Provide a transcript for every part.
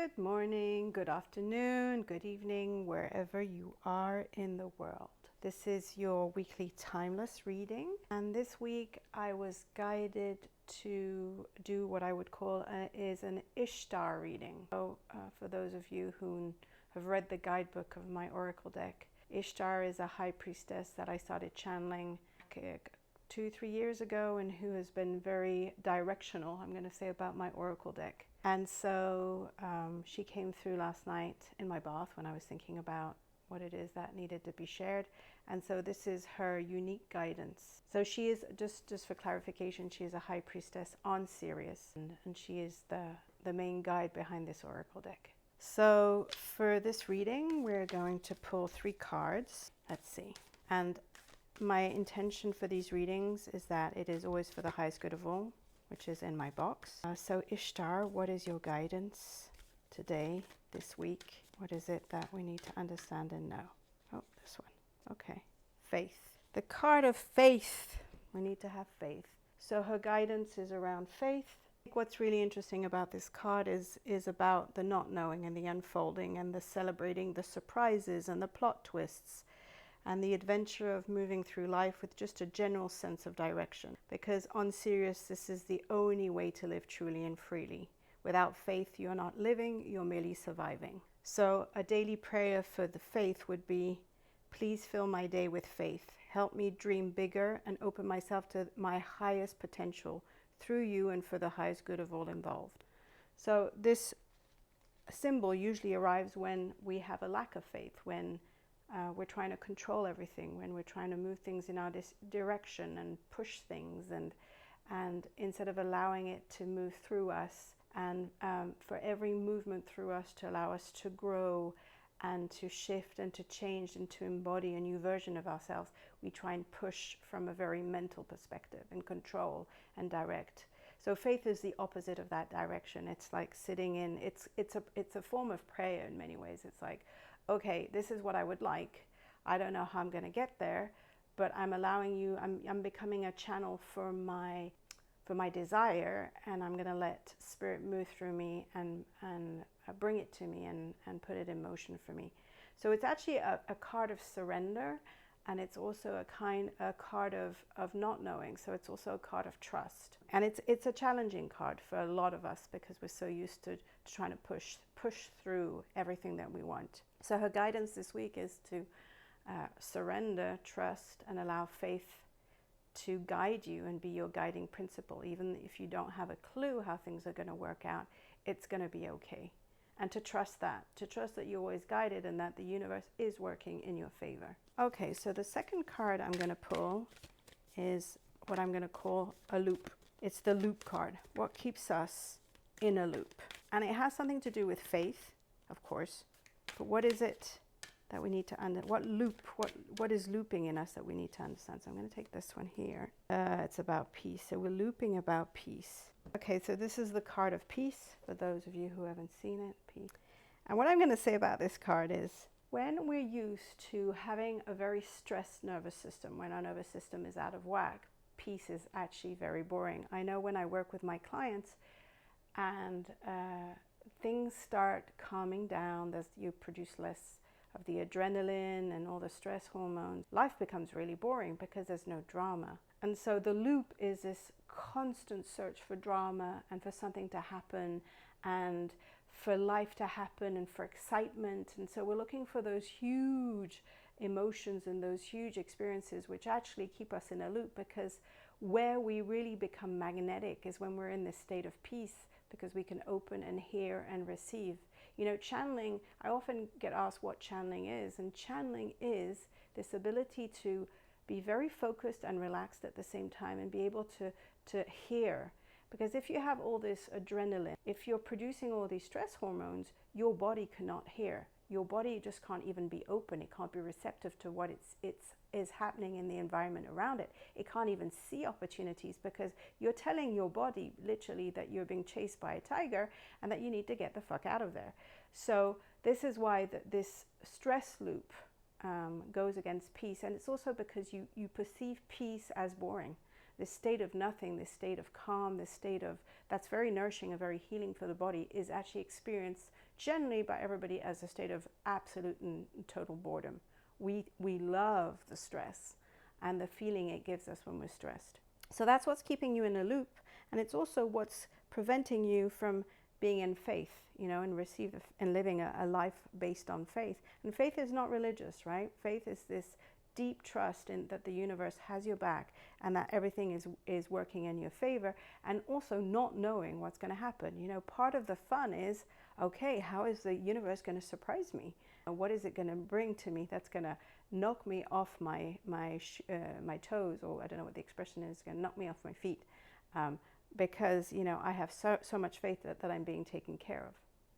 Good morning, good afternoon, good evening, wherever you are in the world. This is your weekly timeless reading, and this week I was guided to do what I would call is an Ishtar reading. So for those of you who have read the guidebook of my oracle deck, Ishtar is a high priestess that I started channeling 2-3 years ago, and who has been very directional, I'm going to say, about my oracle deck. And so she came through last night in my bath when I was thinking about what it is that needed to be shared. And so this is her unique guidance. So she is, just for clarification, she is a high priestess on Sirius, and she is the main guide behind this oracle deck. So for this reading, we're going to pull 3 cards. Let's see. And my intention for these readings is that it is always for the highest good of all, which is in my box. So Ishtar, what is your guidance today, this week? What is it that we need to understand and know? Oh, this one. Okay. Faith. The card of faith. We need to have faith. So her guidance is around faith. What's really interesting about this card is about the not knowing and the unfolding and the celebrating the surprises and the plot twists and the adventure of moving through life with just a general sense of direction. Because on Sirius, this is the only way to live truly and freely. Without faith, you're not living, you're merely surviving. So a daily prayer for the faith would be, please fill my day with faith. Help me dream bigger and open myself to my highest potential through you and for the highest good of all involved. So this symbol usually arrives when we have a lack of faith, when we're trying to control everything, when we're trying to move things in our direction and push things, and instead of allowing it to move through us, and for every movement through us to allow us to grow and to shift and to change and to embody a new version of ourselves, we try and push from a very mental perspective and control and direct. So faith is the opposite of that direction. It's like sitting in, it's a form of prayer in many ways. It's like, okay, this is what I would like. I don't know how I'm going to get there, but I'm allowing you, I'm becoming a channel for my desire, and I'm going to let spirit move through me and bring it to me and put it in motion for me. So it's actually a card of surrender, and it's also a card of not knowing. So it's also a card of trust. And it's a challenging card for a lot of us because we're so used to trying to push through everything that we want. So her guidance this week is to surrender, trust, and allow faith to guide you and be your guiding principle. Even if you don't have a clue how things are going to work out, it's going to be okay. And to trust that you're always guided and that the universe is working in your favor. Okay, so the second card I'm going to pull is what I'm going to call a loop. It's the loop card. What keeps us in a loop? And it has something to do with faith, of course. But what is it that we need to understand? What is looping in us that we need to understand? So I'm going to take this one here. It's about peace. So we're looping about peace. Okay, so this is the card of peace, for those of you who haven't seen it, peace. And what I'm going to say about this card is, when we're used to having a very stressed nervous system, when our nervous system is out of whack, peace is actually very boring. I know when I work with my clients and things start calming down, you produce less of the adrenaline and all the stress hormones, life becomes really boring because there's no drama. And so the loop is this constant search for drama and for something to happen and for life to happen and for excitement. And so we're looking for those huge emotions and those huge experiences which actually keep us in a loop, because where we really become magnetic is when we're in this state of peace, because we can open and hear and receive. You know, channeling, I often get asked what channeling is, and channeling is this ability to be very focused and relaxed at the same time and be able to hear. Because if you have all this adrenaline, if you're producing all these stress hormones, your body cannot hear. Your body just can't even be open. It can't be receptive to what is happening in the environment around it. It can't even see opportunities, because you're telling your body literally that you're being chased by a tiger and that you need to get the fuck out of there. So this is why this stress loop goes against peace. And it's also because you perceive peace as boring. this state of nothing, this state of calm, this state of, that's very nourishing and very healing for the body, is actually experienced generally by everybody as a state of absolute and total boredom. We love the stress and the feeling it gives us when we're stressed. So that's what's keeping you in a loop, and it's also what's preventing you from being in faith, you know, and living a life based on faith. And faith is not religious, right? Faith is this deep trust in that the universe has your back and that everything is working in your favor, and also not knowing what's going to happen. You know, part of the fun is, okay, how is the universe going to surprise me? What is it going to bring to me that's going to knock me off my toes, or I don't know what the expression is, going to knock me off my feet, because, you know, I have so much faith that I'm being taken care of.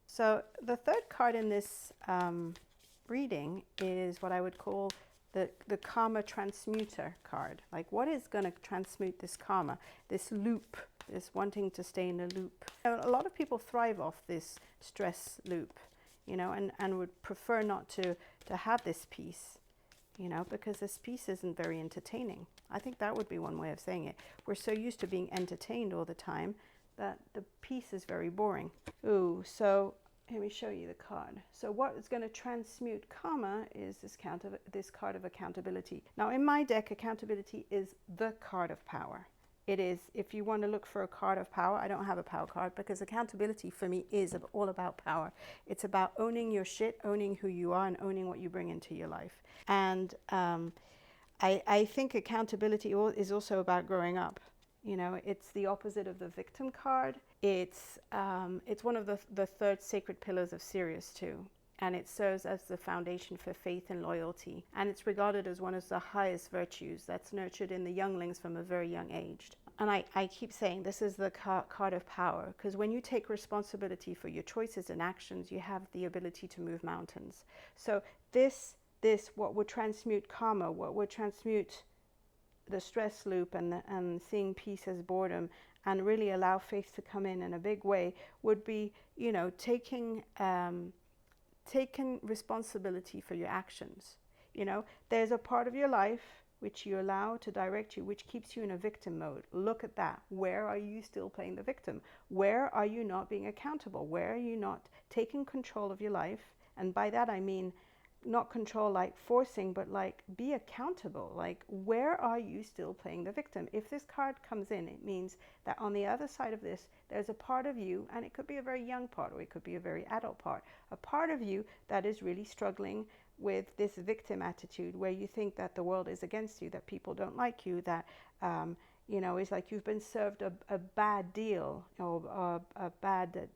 So the third card in this reading is what I would call the karma transmuter card. Like, what is going to transmute this karma, this loop, this wanting to stay in a loop? A lot of people thrive off this stress loop, you know, and would prefer not to have this peace, you know, because this peace isn't very entertaining. I think that would be one way of saying it. We're so used to being entertained all the time that the peace is very boring. Ooh, so let me show you the card. So what is going to transmute karma is this card of accountability. Now in my deck, accountability is the card of power. It is, if you want to look for a card of power, I don't have a power card, because accountability for me is all about power. It's about owning your shit, owning who you are, and owning what you bring into your life. And I think accountability is also about growing up. You know, it's the opposite of the victim card. It's one of the third sacred pillars of Sirius too. And it serves as the foundation for faith and loyalty. And it's regarded as one of the highest virtues that's nurtured in the younglings from a very young age. And I keep saying this is the card of power, because when you take responsibility for your choices and actions, you have the ability to move mountains. So this what would transmute karma, what would transmute the stress loop and seeing peace as boredom, and really allow faith to come in a big way, would be, you know, taking responsibility for your actions. You know, there's a part of your life which you allow to direct you, which keeps you in a victim mode. Look at that. Where are you still playing the victim? Where are you not being accountable? Where are you not taking control of your life? And by that I mean not control like forcing, but like be accountable. Like, where are you still playing the victim? If this card comes in, it means that on the other side of this, there's a part of you, and it could be a very young part, or it could be a very adult part, a part of you that is really struggling with this victim attitude, where you think that the world is against you, that people don't like you, that you know, it's like you've been served a bad deal, or a bad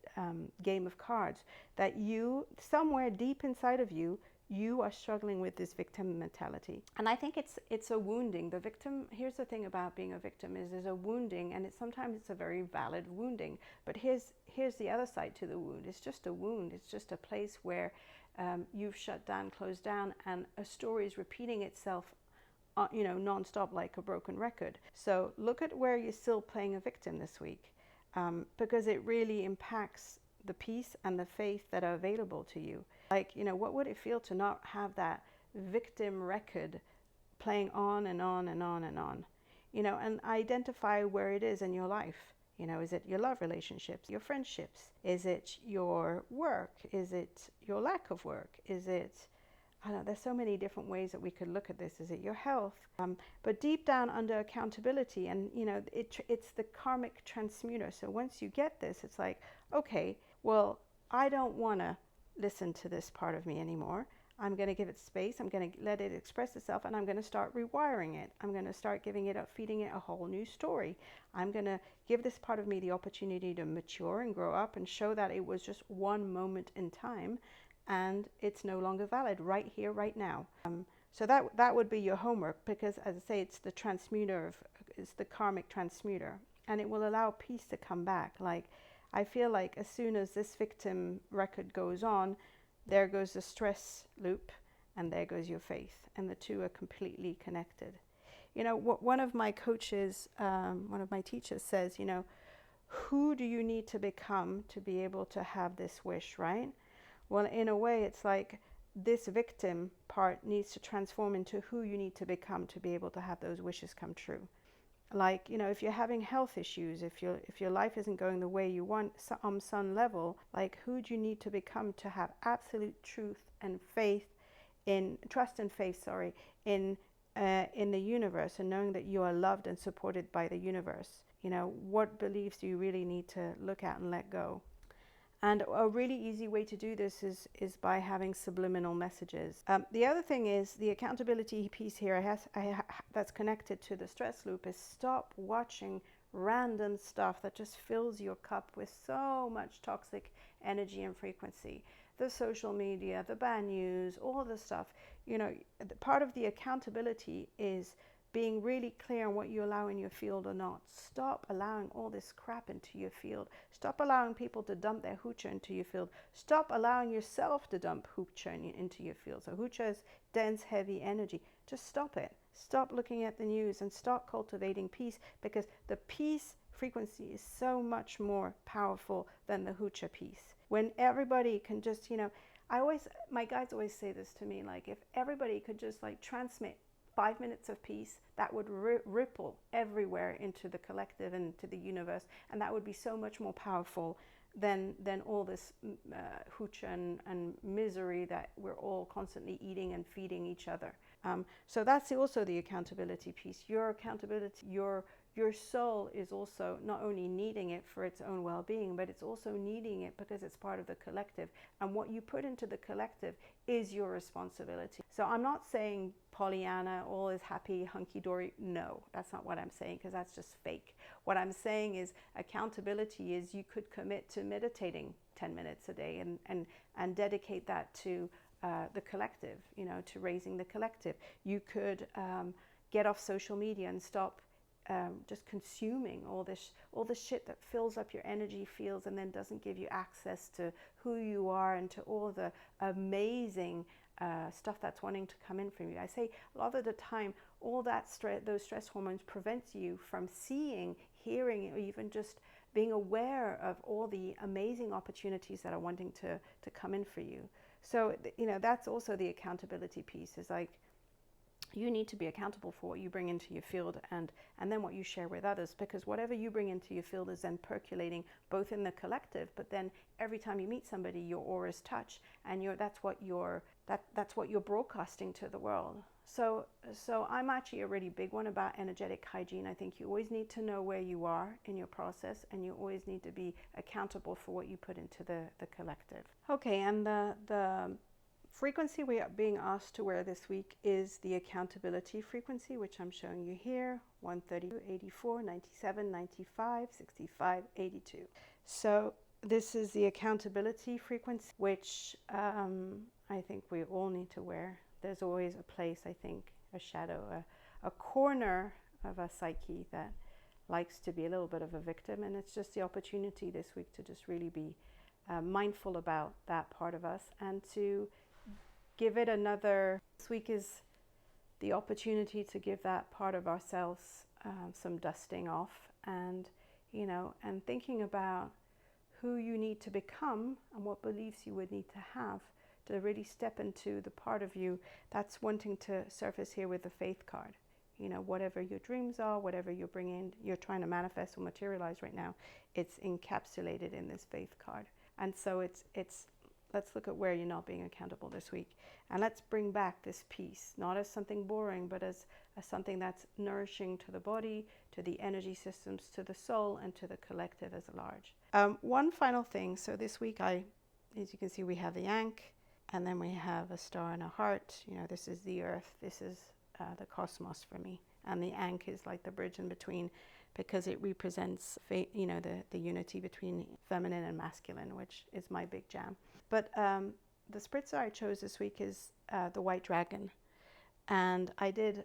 game of cards, that you, somewhere deep inside of you, you are struggling with this victim mentality. And I think it's a wounding. The victim, here's the thing about being a victim, is there's a wounding, and sometimes it's a very valid wounding. But here's the other side to the wound. It's just a wound. It's just a place where you've shut down, closed down, and a story is repeating itself, you know, non-stop, like a broken record. So look at where you're still playing a victim this week, because it really impacts the peace and the faith that are available to you. Like, you know, what would it feel to not have that victim record playing on and on and on and on? You know, and identify where it is in your life. You know, is it your love relationships, your friendships? Is it your work? Is it your lack of work? Is it, I don't know, there's so many different ways that we could look at this. Is it your health? But deep down under accountability, and, you know, it's the karmic transmuter. So once you get this, it's like, okay, well, I don't want to listen to this part of me anymore. I'm going to give it space. I'm going to let it express itself, and I'm going to start rewiring it. I'm going to start feeding it a whole new story. I'm going to give this part of me the opportunity to mature and grow up and show that it was just one moment in time, and it's no longer valid right here, right now. So that would be your homework, because, as I say, it's the transmuter, it's the karmic transmuter, and it will allow peace to come back. Like, I feel like as soon as this victim record goes on, there goes the stress loop, and there goes your faith, and the two are completely connected. You know, one of my coaches, one of my teachers says, you know, who do you need to become to be able to have this wish, right? Well, in a way, it's like this victim part needs to transform into who you need to become to be able to have those wishes come true. Like, you know, if you're having health issues, if your life isn't going the way you want on some level, like, who do you need to become to have absolute truth and faith in trust and faith, sorry, in the universe, and knowing that you are loved and supported by the universe? You know, what beliefs do you really need to look at and let go? And a really easy way to do this is by having subliminal messages. The other thing is the accountability piece here that's connected to the stress loop is stop watching random stuff that just fills your cup with so much toxic energy and frequency. The social media, the bad news, all the stuff. You know, part of the accountability is being really clear on what you allow in your field or not. Stop allowing all this crap into your field. Stop allowing people to dump their hoocha into your field. Stop allowing yourself to dump hoocha into your field. So hoocha is dense, heavy energy. Just stop it. Stop looking at the news and start cultivating peace, because the peace frequency is so much more powerful than the hoocha piece. When everybody can just, you know, my guides always say this to me, like, if everybody could just like transmit 5 minutes of peace, that would ripple everywhere into the collective and to the universe, and that would be so much more powerful than all this hoocha and misery that we're all constantly eating and feeding each other. So that's also the accountability piece. Your accountability, your soul is also not only needing it for its own well-being, but it's also needing it because it's part of the collective. And what you put into the collective is your responsibility. So I'm not saying Pollyanna, all is happy, hunky-dory. No, that's not what I'm saying, because that's just fake. What I'm saying is accountability is you could commit to meditating 10 minutes a day and dedicate that to the collective, you know, to raising the collective. You could get off social media and stop just consuming all this shit that fills up your energy fields and then doesn't give you access to who you are and to all the amazing stuff that's wanting to come in from you. I say a lot of the time, all that those stress hormones prevents you from seeing, hearing, or even just being aware of all the amazing opportunities that are wanting to come in for you. So, you know, that's also the accountability piece, is like, you need to be accountable for what you bring into your field and then what you share with others, because whatever you bring into your field is then percolating both in the collective, but then every time you meet somebody, your auras touch, and that's what you're broadcasting to the world. So I'm actually a really big one about energetic hygiene. I think you always need to know where you are in your process, and you always need to be accountable for what you put into the collective. Okay, and the frequency we are being asked to wear this week is the accountability frequency, which I'm showing you here: 132, 84, 97, 95, 65, 82. So this is the accountability frequency, which I think we all need to wear. There's always a place, I think, a shadow, a corner of a psyche that likes to be a little bit of a victim, and it's just the opportunity this week to just really be mindful about that part of us and to give it another. This week is the opportunity to give that part of ourselves some dusting off, and, you know, and thinking about who you need to become and what beliefs you would need to have to really step into the part of you that's wanting to surface here with the faith card. You know, whatever your dreams are, whatever you're trying to manifest or materialize right now, it's encapsulated in this faith card. And so it's let's look at where you're not being accountable this week, and let's bring back this peace, not as something boring, but as something that's nourishing to the body, to the energy systems, to the soul, and to the collective as a large. One final thing. So this week, as you can see, we have the Ankh, and then we have a star and a heart. You know, this is the earth, this is the cosmos for me, and the Ankh is like the bridge in between, because it represents, you know, the unity between feminine and masculine, which is my big jam. But the spritzer I chose this week is the white dragon, and I did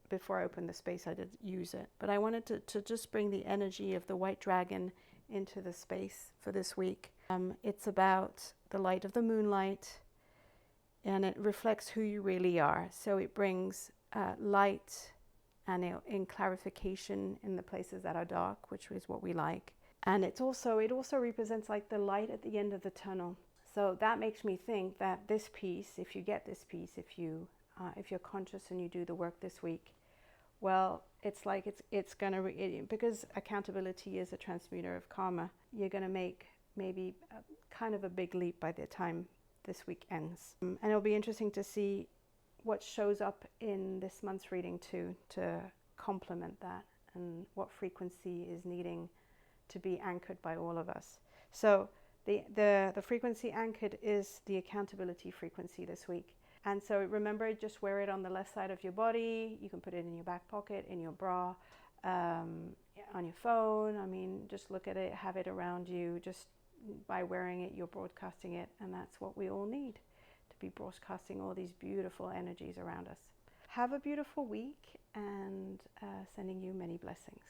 before I opened the space, I did use it, but I wanted to just bring the energy of the white dragon into the space for this week. It's about the light of the moonlight, and it reflects who you really are. So it brings light and in clarification in the places that are dark, which is what we like. And it also represents like the light at the end of the tunnel. So that makes me think that this piece, if you get this piece, if you're conscious and you do the work this week, well, it's like it's going to, because accountability is a transmuter of karma, you're going to make maybe kind of a big leap by the time this week ends. And it'll be interesting to see what shows up in this month's reading too, to complement that, and what frequency is needing to be anchored by all of us. So the frequency anchored is the accountability frequency this week. And so remember, just wear it on the left side of your body. You can put it in your back pocket, in your bra, on your phone. I mean, just look at it, have it around you. Just by wearing it, you're broadcasting it. And that's what we all need, to be broadcasting all these beautiful energies around us. Have a beautiful week, and sending you many blessings.